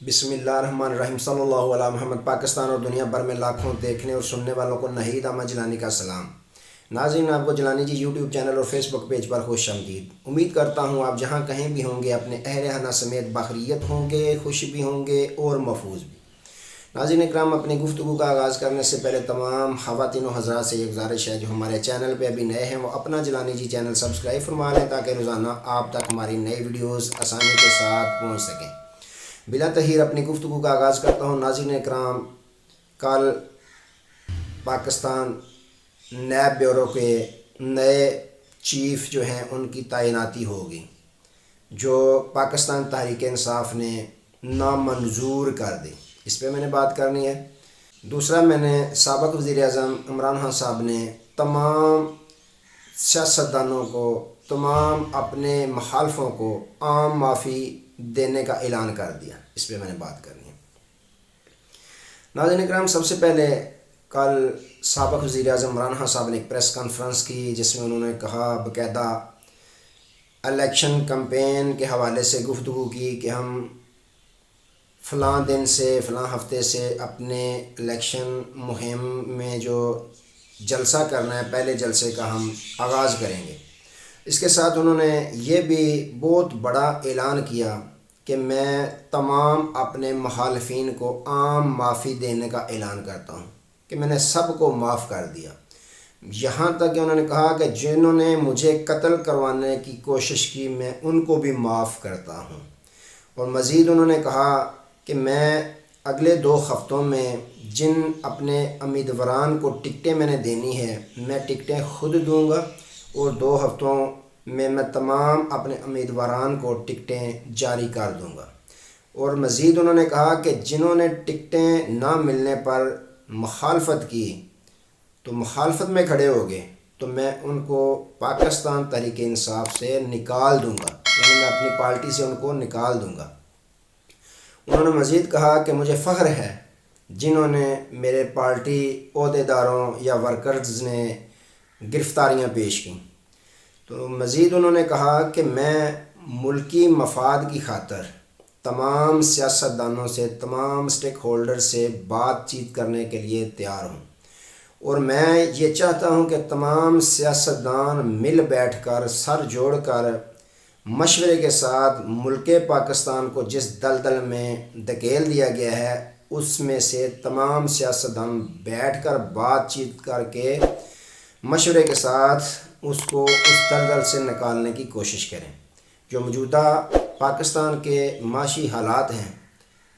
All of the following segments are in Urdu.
بسم اللہ الرحمن الرحیم صلی اللہ علیہ محمد۔ پاکستان اور دنیا بھر میں لاکھوں دیکھنے اور سننے والوں کو ناہید احمد جیلانی کا سلام۔ ناظرین، آپ کو جیلانی جی یوٹیوب چینل اور فیس بک پیج پر خوش آمدید۔ امید کرتا ہوں آپ جہاں کہیں بھی ہوں گے اپنے اہل خانہ سمیت بخیریت ہوں گے، خوش بھی ہوں گے اور محفوظ بھی۔ ناظرین اکرام، اپنی گفتگو کا آغاز کرنے سے پہلے تمام خواتین و حضرات سے یہ گزارش ہے جو ہمارے چینل پہ ابھی نئے ہیں وہ اپنا جیلانی جی چینل سبسکرائب فرما لیں تاکہ روزانہ آپ تک ہماری نئی ویڈیوز آسانی کے ساتھ پہنچ سکیں۔ بلا تاخیر اپنی گفتگو کا آغاز کرتا ہوں۔ ناظرین اکرام، کل پاکستان نیب بیورو کے نئے چیف جو ہیں ان کی تعیناتی ہوگی، جو پاکستان تحریک انصاف نے نامنظور کر دی۔ اس پہ میں نے بات کرنی ہے۔ دوسرا، میں نے سابق وزیر اعظم عمران خان صاحب نے تمام سیاستدانوں کو، تمام اپنے مخالفوں کو عام معافی دینے کا اعلان کر دیا۔ اس پہ میں نے بات کرنی ہے۔ ناظرین اکرام، سب سے پہلے کل سابق وزیر اعظم عمران خان صاحب نے ایک پریس کانفرنس کی جس میں انہوں نے کہا، باقاعدہ الیکشن کمپین کے حوالے سے گفتگو کی کہ ہم فلاں دن سے فلاں ہفتے سے اپنے الیکشن مہم میں جو جلسہ کرنا ہے، پہلے جلسے کا ہم آغاز کریں گے۔ اس کے ساتھ انہوں نے یہ بھی بہت بڑا اعلان کیا کہ میں تمام اپنے مخالفین کو عام معافی دینے کا اعلان کرتا ہوں کہ میں نے سب کو معاف کر دیا۔ یہاں تک کہ انہوں نے کہا کہ جنہوں نے مجھے قتل کروانے کی کوشش کی میں ان کو بھی معاف کرتا ہوں۔ اور مزید انہوں نے کہا کہ میں اگلے 2 ہفتوں میں جن اپنے امیدواران کو ٹکٹیں میں نے دینی ہے میں ٹکٹیں خود دوں گا، اور 2 ہفتوں میں تمام اپنے امیدواران کو ٹکٹیں جاری کر دوں گا۔ اور مزید انہوں نے کہا کہ جنہوں نے ٹکٹیں نہ ملنے پر مخالفت کی تو مخالفت میں کھڑے ہو گئے تو میں ان کو پاکستان تحریک انصاف سے نکال دوں گا، یعنی میں اپنی پارٹی سے ان کو نکال دوں گا۔ انہوں نے مزید کہا کہ مجھے فخر ہے جنہوں نے میرے پارٹی عہدیداروں یا ورکرز نے گرفتاریاں پیش کیں۔ تو مزید انہوں نے کہا کہ میں ملکی مفاد کی خاطر تمام سیاستدانوں سے، تمام سٹیک ہولڈر سے بات چیت کرنے کے لیے تیار ہوں، اور میں یہ چاہتا ہوں کہ تمام سیاستدان مل بیٹھ کر، سر جوڑ کر، مشورے کے ساتھ ملک پاکستان کو جس دلدل میں دھکیل دیا گیا ہے اس میں سے تمام سیاستدان بیٹھ کر بات چیت کر کے مشورے کے ساتھ اس کو اس دلدل سے نکالنے کی کوشش کریں۔ جو موجودہ پاکستان کے معاشی حالات ہیں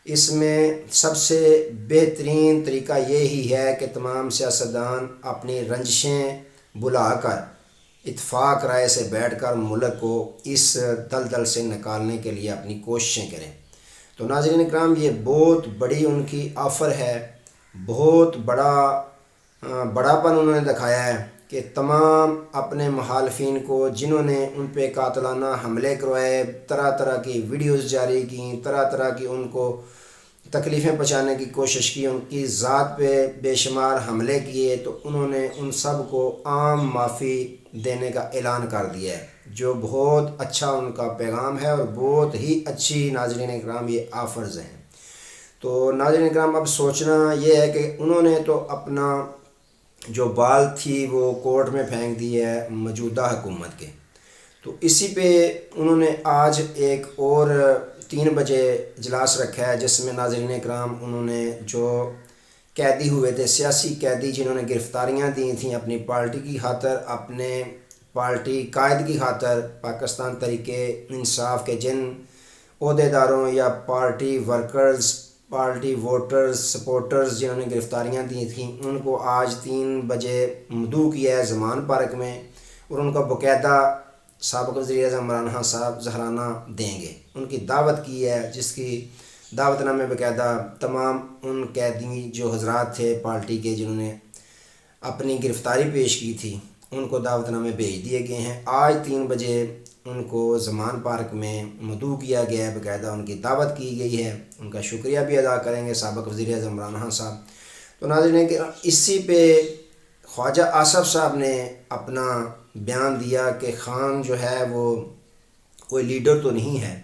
اس میں سب سے بہترین طریقہ یہی ہے کہ تمام سیاستدان اپنی رنجشیں بلا کر اتفاق رائے سے بیٹھ کر ملک کو اس دلدل سے نکالنے کے لیے اپنی کوششیں کریں۔ تو ناظرین اکرام، یہ بہت بڑی ان کی آفر ہے، بہت بڑا پن انہوں نے دکھایا ہے کہ تمام اپنے مخالفین کو جنہوں نے ان پہ قاتلانہ حملے کروائے، طرح طرح کی ویڈیوز جاری کیں، طرح طرح کی ان کو تکلیفیں پہنچانے کی کوشش کی، ان کی ذات پہ بے شمار حملے کیے، تو انہوں نے ان سب کو عام معافی دینے کا اعلان کر دیا ہے، جو بہت اچھا ان کا پیغام ہے اور بہت ہی اچھی ناظرین اکرام یہ آفرز ہیں۔ تو ناظرین اکرام، اب سوچنا یہ ہے کہ انہوں نے تو اپنا جو بال تھی وہ کورٹ میں پھینک دی ہے موجودہ حکومت کے، تو اسی پہ انہوں نے آج ایک اور 3 بجے اجلاس رکھا ہے جس میں ناظرین اکرام انہوں نے جو قیدی ہوئے تھے، سیاسی قیدی جنہوں نے گرفتاریاں دی تھیں اپنی پارٹی کی خاطر، اپنے پارٹی قائد کی خاطر، پاکستان تحریک انصاف کے جن عہدیداروں یا party workers, party voters, supporters جنہوں نے گرفتاریاں دی تھیں، ان کو آج 3 بجے مدعو کیا ہے زمان پارک میں، اور ان کا باقاعدہ سابق وزیر اعظم عمران خان صاحب ظہرانہ دیں گے۔ ان کی دعوت کی ہے جس کی دعوت نامے باقاعدہ تمام ان قیدی جو حضرات تھے پارٹی کے جنہوں نے اپنی گرفتاری پیش کی تھی ان کو دعوت نامے بھیج دیے گئے ہیں۔ آج 3 بجے ان کو زمان پارک میں مدعو کیا گیا ہے، باقاعدہ ان کی دعوت کی گئی ہے۔ ان کا شکریہ بھی ادا کریں گے سابق وزیر اعظم عمران خان صاحب۔ تو ناظرین کہ اسی پہ خواجہ آصف صاحب نے اپنا بیان دیا کہ خان جو ہے وہ کوئی لیڈر تو نہیں ہے،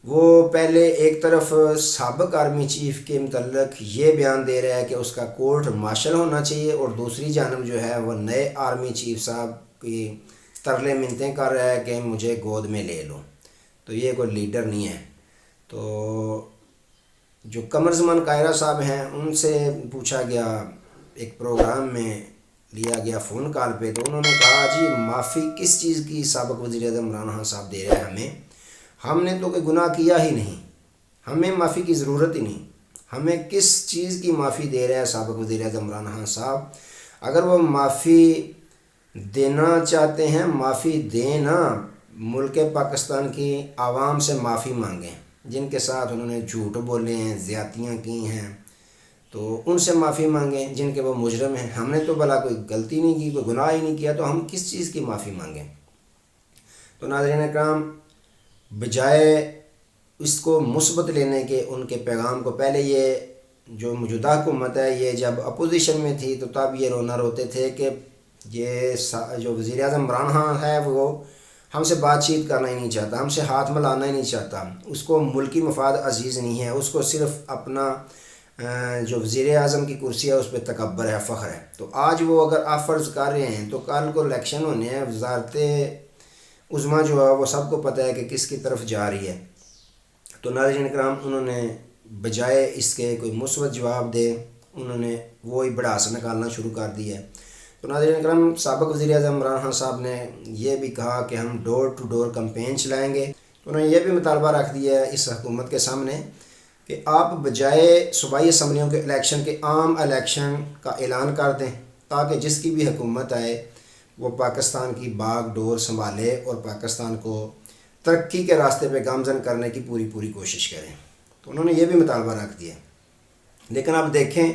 وہ پہلے ایک طرف سابق آرمی چیف کے متعلق یہ بیان دے رہا ہے کہ اس کا کورٹ مارشل ہونا چاہیے، اور دوسری جانب جو ہے وہ نئے آرمی چیف صاحب کی ترلے منتیں کر رہا ہے کہ مجھے گود میں لے لو. تو یہ کوئی لیڈر نہیں ہے. تو جو قمر زمان قاہرہ صاحب ہیں ان سے پوچھا گیا، ایک پروگرام میں لیا گیا فون کال پہ، تو انہوں نے کہا جی معافی کس چیز کی سابق وزیر اعظم عمران خان صاحب دے رہے ہیں ہمیں؟ ہم نے تو کوئی گناہ کیا ہی نہیں، ہمیں معافی کی ضرورت ہی نہیں. ہمیں کس چیز کی معافی دے رہے ہیں سابق وزیر اعظم عمران خان صاحب؟ اگر وہ معافی دینا چاہتے ہیں معافی دیں نا، ملک پاکستان کی عوام سے معافی مانگیں جن کے ساتھ انہوں نے جھوٹ بولے ہیں، زیادتیاں کی ہیں، تو ان سے معافی مانگیں جن کے وہ مجرم ہیں. ہم نے تو بھلا کوئی غلطی نہیں کی، کوئی گناہ ہی نہیں کیا، تو ہم کس چیز کی معافی مانگیں؟ تو ناظرین اکرام، بجائے اس کو مثبت لینے کے، ان کے پیغام کو، پہلے یہ جو موجودہ حکومت ہے یہ جب اپوزیشن میں تھی تو تب یہ رونا روتے تھے کہ یہ جو وزیر اعظم عمران خان ہے وہ ہم سے بات چیت کرنا ہی نہیں چاہتا، ہم سے ہاتھ ملانا ہی نہیں چاہتا، اس کو ملکی مفاد عزیز نہیں ہے، اس کو صرف اپنا جو وزیر اعظم کی کرسی ہے اس پہ تکبر ہے، فخر ہے. تو آج وہ اگر آپ فرض کر رہے ہیں تو کل کو الیکشن ہونے ہیں، وزارت عظمیٰ جو ہے وہ سب کو پتہ ہے کہ کس کی طرف جا رہی ہے. تو ناظرین کرام، انہوں نے بجائے اس کے کوئی مثبت جواب دے، انہوں نے وہی بڑھاس نکالنا شروع کر دی ہے. تو ناظرین کرام، سابق وزیر اعظم عمران خان صاحب نے یہ بھی کہا کہ ہم ڈور ٹو ڈور کمپین چلائیں گے. انہوں نے یہ بھی مطالبہ رکھ دیا ہے اس حکومت کے سامنے کہ آپ بجائے صوبائی اسمبلیوں کے الیکشن کے عام الیکشن کا اعلان کر دیں، تاکہ جس کی بھی حکومت آئے وہ پاکستان کی باغ ڈور سنبھالے اور پاکستان کو ترقی کے راستے پہ گامزن کرنے کی پوری کوشش کریں. تو انہوں نے یہ بھی مطالبہ رکھ دیا. لیکن اب دیکھیں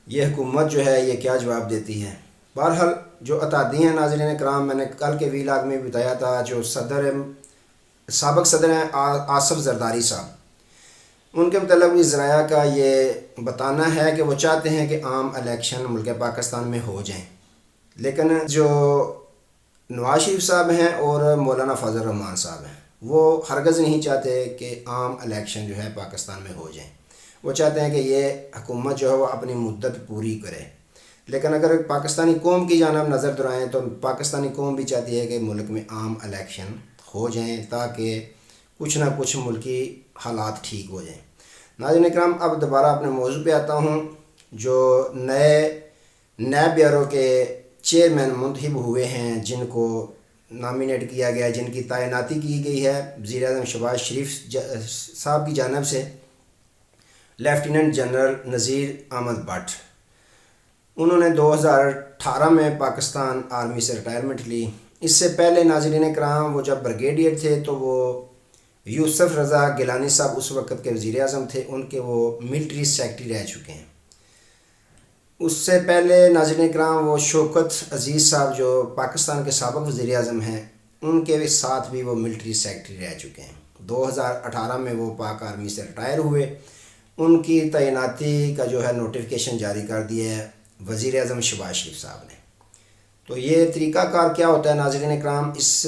یہ حکومت جو ہے یہ کیا جواب دیتی ہے. بہرحال جو اتحادی ہیں ناظرین کرام، میں نے کل کے ویلاگ میں بتایا تھا، جو سابق صدر ہیں آصف زرداری صاحب، ان کے متعلق بھی ذرائع کا یہ بتانا ہے کہ وہ چاہتے ہیں کہ عام الیکشن ملک پاکستان میں ہو جائیں. لیکن جو نواز شریف صاحب ہیں اور مولانا فضل الرحمان صاحب ہیں وہ ہرگز نہیں چاہتے کہ عام الیکشن جو ہے پاکستان میں ہو جائیں. وہ چاہتے ہیں کہ یہ حکومت جو ہے وہ اپنی مدت پوری کرے. لیکن اگر پاکستانی قوم کی جانب نظر دورائیں تو پاکستانی قوم بھی چاہتی ہے کہ ملک میں عام الیکشن ہو جائیں تاکہ کچھ نہ کچھ ملکی حالات ٹھیک ہو جائیں. ناظرین اکرام، اب دوبارہ اپنے موضوع پہ آتا ہوں. جو نئے نیب بیورو کے چیئرمین منتخب ہوئے ہیں، جن کو نامینیٹ کیا گیا، جن کی تعیناتی کی گئی ہے وزیر اعظم شہباز شریف صاحب کی جانب سے، لیفٹیننٹ جنرل نذیر احمد بٹ. انہوں نے 2018 میں پاکستان آرمی سے ریٹائرمنٹ لی. اس سے پہلے ناظرین کرام وہ جب بریگیڈیئر تھے تو وہ یوسف رضا گیلانی صاحب اس وقت کے وزیر اعظم تھے، ان کے وہ ملٹری سیکرٹری رہ چکے ہیں. اس سے پہلے ناظرین کرام وہ شوکت عزیز صاحب جو پاکستان کے سابق وزیر اعظم ہیں، ان کے ساتھ بھی وہ ملٹری سیکرٹری رہ چکے ہیں. 2018 میں وہ پاک آرمی سے ریٹائر ہوئے. ان کی تعیناتی کا جو ہے نوٹیفیکیشن جاری کر دیا ہے وزیر اعظم شہباز شریف صاحب نے. تو یہ طریقہ کار کیا ہوتا ہے ناظرین اکرام؟ اس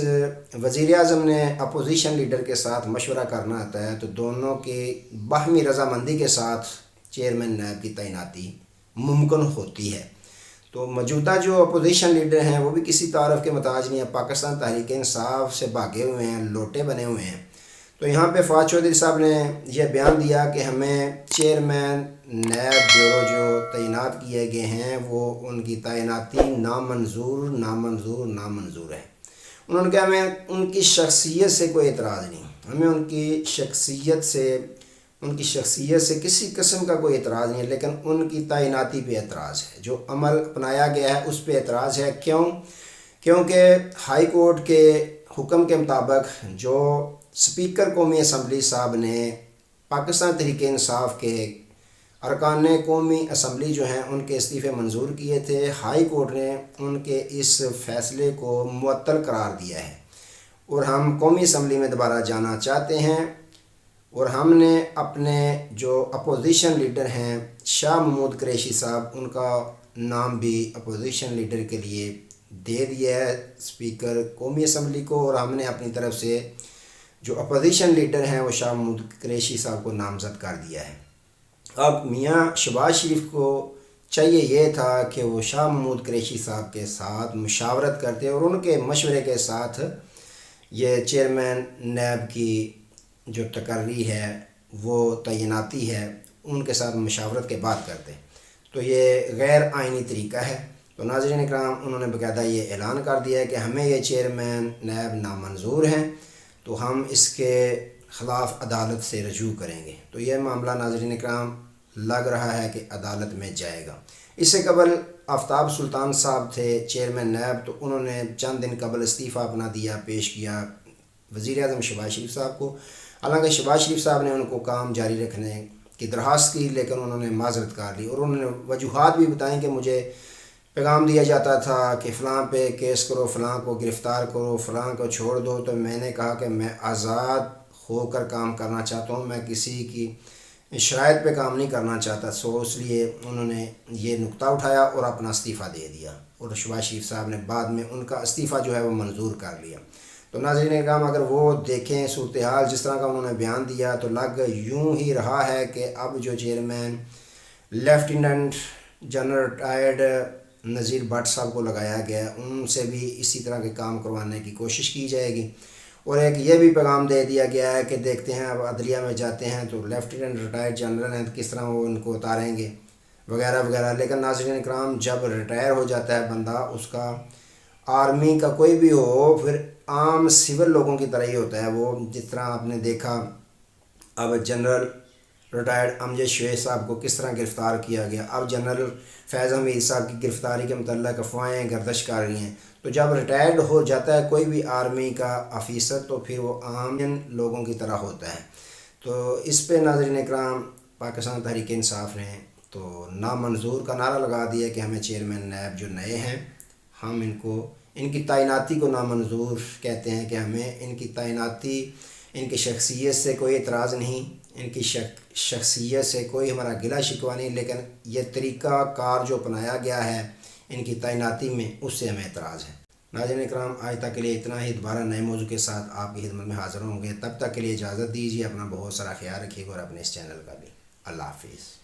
وزیر اعظم نے اپوزیشن لیڈر کے ساتھ مشورہ کرنا آتا ہے، تو دونوں کی باہمی رضامندی کے ساتھ چیئرمین نیب کی تعیناتی ممکن ہوتی ہے. تو موجودہ جو اپوزیشن لیڈر ہیں وہ بھی کسی تعارف کے محتاج نہیں ہیں، پاکستان تحریک انصاف سے بھاگے ہوئے ہیں، لوٹے بنے ہوئے ہیں. تو یہاں پہ فواد چودھری صاحب نے یہ بیان دیا کہ ہمیں چیئرمین نیب بیورو جو تعینات کیے گئے ہیں وہ ان کی تعیناتی نامنظور ہے. انہوں نے کہا ہمیں ان کی شخصیت سے کوئی اعتراض نہیں، ہمیں ان کی شخصیت سے کسی قسم کا کوئی اعتراض نہیں ہے، لیکن ان کی تعیناتی پہ اعتراض ہے، جو عمل اپنایا گیا ہے اس پہ اعتراض ہے. کیونکہ ہائی کورٹ کے حکم کے مطابق جو اسپیکر قومی اسمبلی صاحب نے پاکستان تحریک انصاف کے ارکان قومی اسمبلی جو ہیں ان کے استعفے منظور کیے تھے، ہائی کورٹ نے ان کے اس فیصلے کو معطل قرار دیا ہے اور ہم قومی اسمبلی میں دوبارہ جانا چاہتے ہیں. اور ہم نے اپنے جو اپوزیشن لیڈر ہیں شاہ محمود قریشی صاحب، ان کا نام بھی اپوزیشن لیڈر کے لیے دے دیا ہے اسپیکر قومی اسمبلی کو، اور ہم نے اپنی طرف سے جو اپوزیشن لیڈر ہیں وہ شاہ محمود قریشی صاحب کو نامزد کر دیا ہے۔ اب میاں شہباز شریف کو چاہیے یہ تھا کہ وہ شاہ محمود قریشی صاحب کے ساتھ مشاورت کرتے اور ان کے مشورے کے ساتھ یہ چیئرمین نیب کی جو تقرری ہے وہ تعیناتی ہے ان کے ساتھ مشاورت کے بعد کرتے، تو یہ غیر آئینی طریقہ ہے۔ تو ناظرین اکرام، انہوں نے باقاعدہ یہ اعلان کر دیا ہے کہ ہمیں یہ چیئرمین نیب نامنظور ہیں، تو ہم اس کے خلاف عدالت سے رجوع کریں گے۔ تو یہ معاملہ ناظرین اکرام لگ رہا ہے کہ عدالت میں جائے گا۔ اس سے قبل آفتاب سلطان صاحب تھے چیئرمین نیب، تو انہوں نے چند دن قبل استعفیٰ اپنا پیش کیا وزیر اعظم شہباز شریف صاحب کو۔ حالانکہ شہباز شریف صاحب نے ان کو کام جاری رکھنے کی درخواست کی، لیکن انہوں نے معذرت کر لی اور انہوں نے وجوہات بھی بتائیں کہ مجھے پیغام دیا جاتا تھا کہ فلاں پہ کیس کرو، فلاں کو گرفتار کرو، فلاں کو چھوڑ دو، تو میں نے کہا کہ میں آزاد ہو کر کام کرنا چاہتا ہوں، میں کسی کی شرائط پہ کام نہیں کرنا چاہتا۔ اس لیے انہوں نے یہ نقطہ اٹھایا اور اپنا استعفیٰ دے دیا، اور شہباز شریف صاحب نے بعد میں ان کا استعفیٰ جو ہے وہ منظور کر لیا۔ تو ناظرین اکرام، اگر وہ دیکھیں صورتحال جس طرح کا انہوں نے بیان دیا، تو لگ یوں ہی رہا ہے کہ اب جو chairman lieutenant general retired Nazir but صاحب کو لگایا گیا ہے، ان سے بھی اسی طرح کے کام کروانے کی کوشش کی جائے گی۔ اور ایک یہ بھی پیغام دے دیا گیا ہے کہ دیکھتے ہیں اب عدلیہ میں جاتے ہیں تو لیفٹیننٹ ریٹائرڈ جنرل ہیں، کس طرح وہ ان کو اتاریں گے وغیرہ وغیرہ۔ لیکن ناظرین اکرام، جب ریٹائر ہو جاتا ہے بندہ، اس کا آرمی کا کوئی بھی ہو، پھر عام سول لوگوں کی طرح ہی ہوتا ہے وہ۔ جس طرح آپ نے دیکھا اب جنرل ریٹائرڈ امجد شویع صاحب کو کس طرح گرفتار کیا گیا، اب جنرل فیض حمید صاحب کی گرفتاری کے متعلق افواہیں گردش کر رہی ہیں۔ تو جب ریٹائرڈ ہو جاتا ہے کوئی بھی آرمی کا آفیسر، تو پھر وہ عام لوگوں کی طرح ہوتا ہے۔ تو اس پہ ناظرین اکرام پاکستان تحریک انصاف نے تو نامنظور کا نعرہ لگا دیا کہ ہمیں چیئرمین نیب جو نئے ہیں، ہم ان کی تعیناتی کو نامنظور کہتے ہیں، کہ ہمیں ان کی تعیناتی، ان کی شخصیت سے کوئی اعتراض نہیں، ان کی شخصیت سے کوئی ہمارا گلہ شکوہ نہیں، لیکن یہ طریقہ کار جو اپنایا گیا ہے ان کی تعیناتی میں، اس سے ہمیں اعتراض ہے۔ ناظرین اکرام، آج تک کے لیے اتنا ہی۔ دوبارہ نئے موضوع کے ساتھ آپ کی خدمت میں حاضر ہوں گے، تب تک کے لیے اجازت دیجیے۔ اپنا بہت سارا خیال رکھیے گا اور اپنے اس چینل کا بھی۔ اللہ حافظ۔